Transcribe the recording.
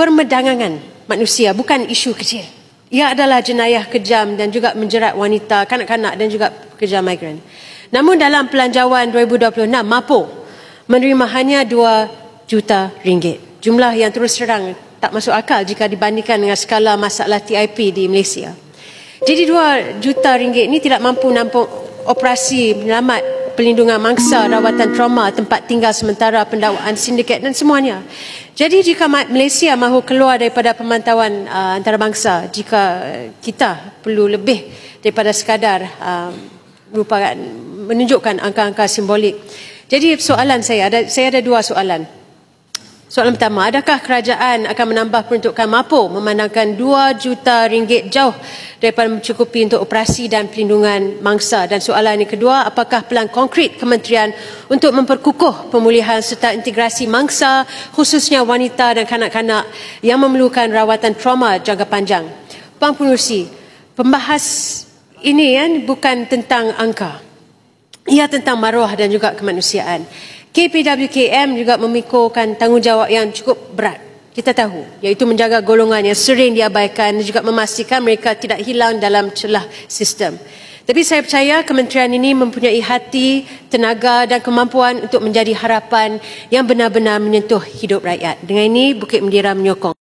permedangan manusia bukan isu kecil. Ia adalah jenayah kejam dan juga menjerat wanita, kanak-kanak dan juga pekerja migran. Namun dalam Pelanjawan 2026 mampu menerima hanya 2 juta ringgit. Jumlah yang terus terang tak masuk akal jika dibandingkan dengan skala masalah TIP di Malaysia. Jadi 2 juta ringgit ini tidak mampu nampung operasi penyelamat, pelindungan mangsa, rawatan trauma, tempat tinggal sementara, pendakwaan sindiket dan semuanya. Jadi jika Malaysia mahu keluar daripada pemantauan antarabangsa, jika kita perlu lebih daripada sekadar merupakan menunjukkan angka-angka simbolik. Jadi soalan saya ada 2 soalan. Soalan pertama, adakah kerajaan akan menambah peruntukan mampu memandangkan 2 juta ringgit jauh daripada mencukupi untuk operasi dan pelindungan mangsa? Dan soalan yang kedua, apakah pelan konkret kementerian untuk memperkukuh pemulihan serta integrasi mangsa, khususnya wanita dan kanak-kanak yang memerlukan rawatan trauma jangka panjang? Puan Pengerusi, pembahas ini bukan tentang angka. Ia tentang maruah dan juga kemanusiaan. KPWKM juga memikulkan tanggungjawab yang cukup berat. Kita tahu, iaitu menjaga golongan yang sering diabaikan dan juga memastikan mereka tidak hilang dalam celah sistem. Tapi saya percaya kementerian ini mempunyai hati, tenaga dan kemampuan untuk menjadi harapan yang benar-benar menyentuh hidup rakyat. Dengan ini, Bukit Mendira menyokong.